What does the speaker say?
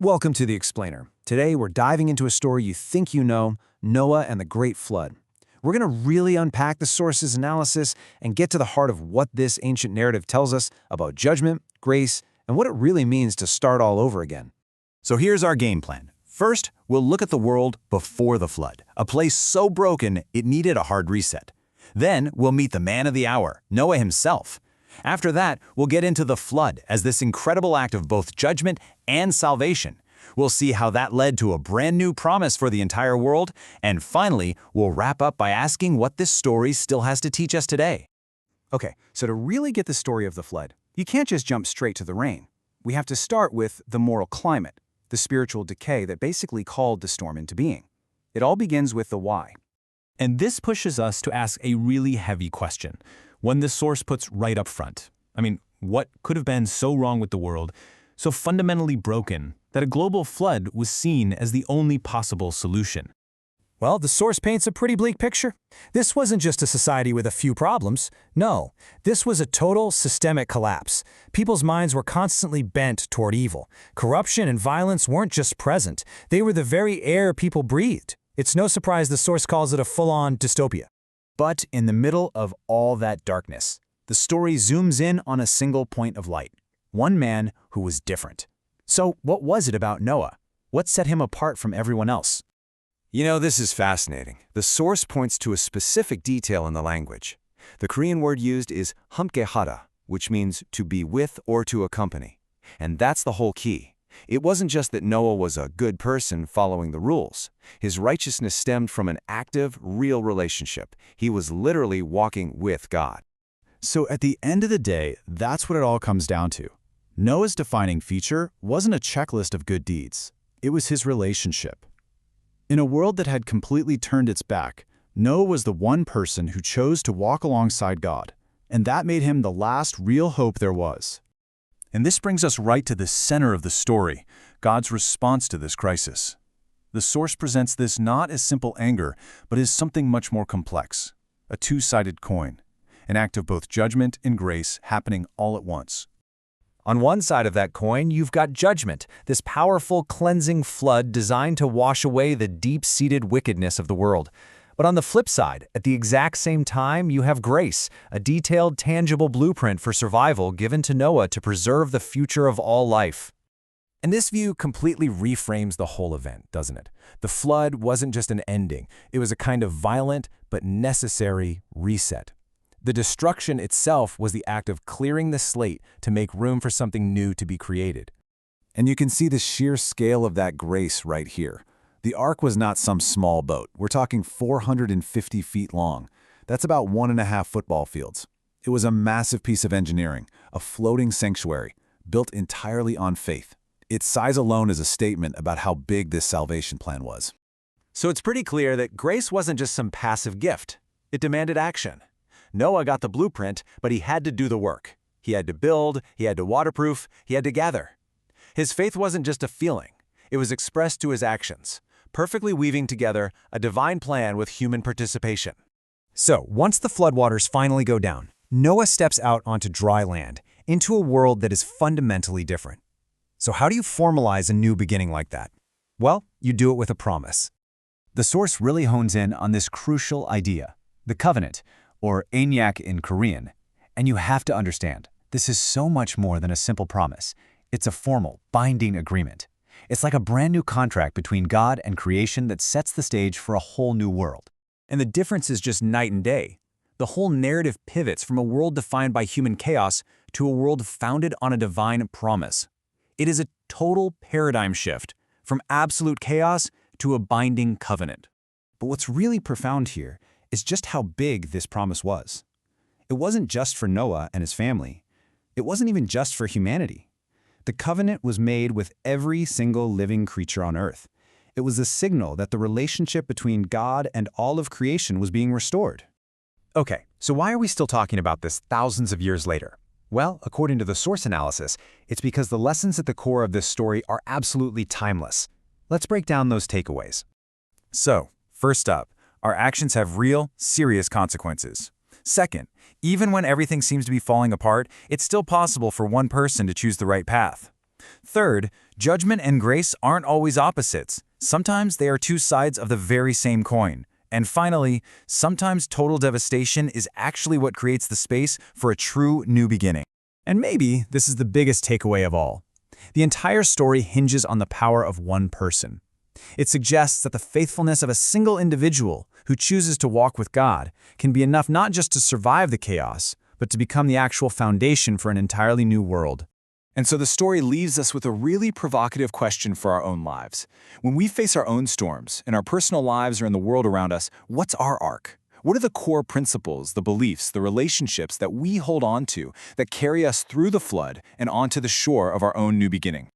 Welcome to The Explainer. Today we're diving into a story you think you know, Noah and the Great Flood. We're going to really unpack the sources, analysis, and get to the heart of what this ancient narrative tells us about judgment, grace, and what it really means to start all over again. So here's our game plan. First, we'll look at the world before the flood, a place so broken it needed a hard reset. Then we'll meet the man of the hour, Noah himself. After that, we'll get into the flood as this incredible act of both judgment and salvation. We'll see how that led to a brand new promise for the entire world. And finally, we'll wrap up by asking what this story still has to teach us today. Okay, so to really get the story of the flood, you can't just jump straight to the rain. We have to start with the moral climate, the spiritual decay that basically called the storm into being. It all begins with the why. And this pushes us to ask a really heavy question, one the source puts right up front. What could have been so wrong with the world, so fundamentally broken, that a global flood was seen as the only possible solution? Well, the source paints a pretty bleak picture. This wasn't just a society with a few problems. No, this was a total systemic collapse. People's minds were constantly bent toward evil. Corruption and violence weren't just present. They were the very air people breathed. It's no surprise the source calls it a full-on dystopia. But in the middle of all that darkness, the story zooms in on a single point of light, one man who was different. So what was it about Noah? What set him apart from everyone else? You know, this is fascinating. The source points to a specific detail in the language. The Korean word used is 함께하다, which means to be with or to accompany. And that's the whole key. It wasn't just that Noah was a good person following the rules. His righteousness stemmed from an active, real relationship. He was literally walking with God. So at the end of the day, that's what it all comes down to. Noah's defining feature wasn't a checklist of good deeds. It was his relationship. In a world that had completely turned its back, Noah was the one person who chose to walk alongside God, and that made him the last real hope there was. And this brings us right to the center of the story, God's response to this crisis. The source presents this not as simple anger, but as something much more complex, a two-sided coin, an act of both judgment and grace happening all at once. On one side of that coin, you've got judgment, this powerful cleansing flood designed to wash away the deep-seated wickedness of the world. But on the flip side, at the exact same time, you have grace, a detailed, tangible blueprint for survival given to Noah to preserve the future of all life. And this view completely reframes the whole event, doesn't it? The flood wasn't just an ending. It was a kind of violent but necessary reset. The destruction itself was the act of clearing the slate to make room for something new to be created. And you can see the sheer scale of that grace right here. The ark was not some small boat. We're talking 450 feet long. That's about 1.5 football fields. It was a massive piece of engineering, a floating sanctuary, built entirely on faith. Its size alone is a statement about how big this salvation plan was. So it's pretty clear that grace wasn't just some passive gift. It demanded action. Noah got the blueprint, but he had to do the work. He had to build, he had to waterproof, he had to gather. His faith wasn't just a feeling. It was expressed to his actions, perfectly weaving together a divine plan with human participation. So, once the floodwaters finally go down, Noah steps out onto dry land, into a world that is fundamentally different. So how do you formalize a new beginning like that? Well, you do it with a promise. The source really hones in on this crucial idea, the covenant, or ainyak in Korean. And you have to understand, this is so much more than a simple promise. It's a formal, binding agreement. It's like a brand new contract between God and creation that sets the stage for a whole new world. And the difference is just night and day. The whole narrative pivots from a world defined by human chaos to a world founded on a divine promise. It is a total paradigm shift from absolute chaos to a binding covenant. But what's really profound here is just how big this promise was. It wasn't just for Noah and his family. It wasn't even just for humanity. The covenant was made with every single living creature on earth. It was a signal that the relationship between God and all of creation was being restored. Okay, so why are we still talking about this thousands of years later? Well, according to the source analysis, it's because the lessons at the core of this story are absolutely timeless. Let's break down those takeaways. So, first up, our actions have real, serious consequences. Second, even when everything seems to be falling apart, it's still possible for one person to choose the right path. Third, Judgment and grace aren't always opposites. Sometimes they are two sides of the very same coin. And finally, sometimes total devastation is actually what creates the space for a true new beginning. And maybe this is the biggest takeaway of all. The entire story hinges on the power of one person. It suggests that the faithfulness of a single individual who chooses to walk with God can be enough not just to survive the chaos, but to become the actual foundation for an entirely new world. And so the story leaves us with a really provocative question for our own lives. When we face our own storms, in our personal lives or in the world around us, what's our arc? What are the core principles, the beliefs, the relationships that we hold on to that carry us through the flood and onto the shore of our own new beginning?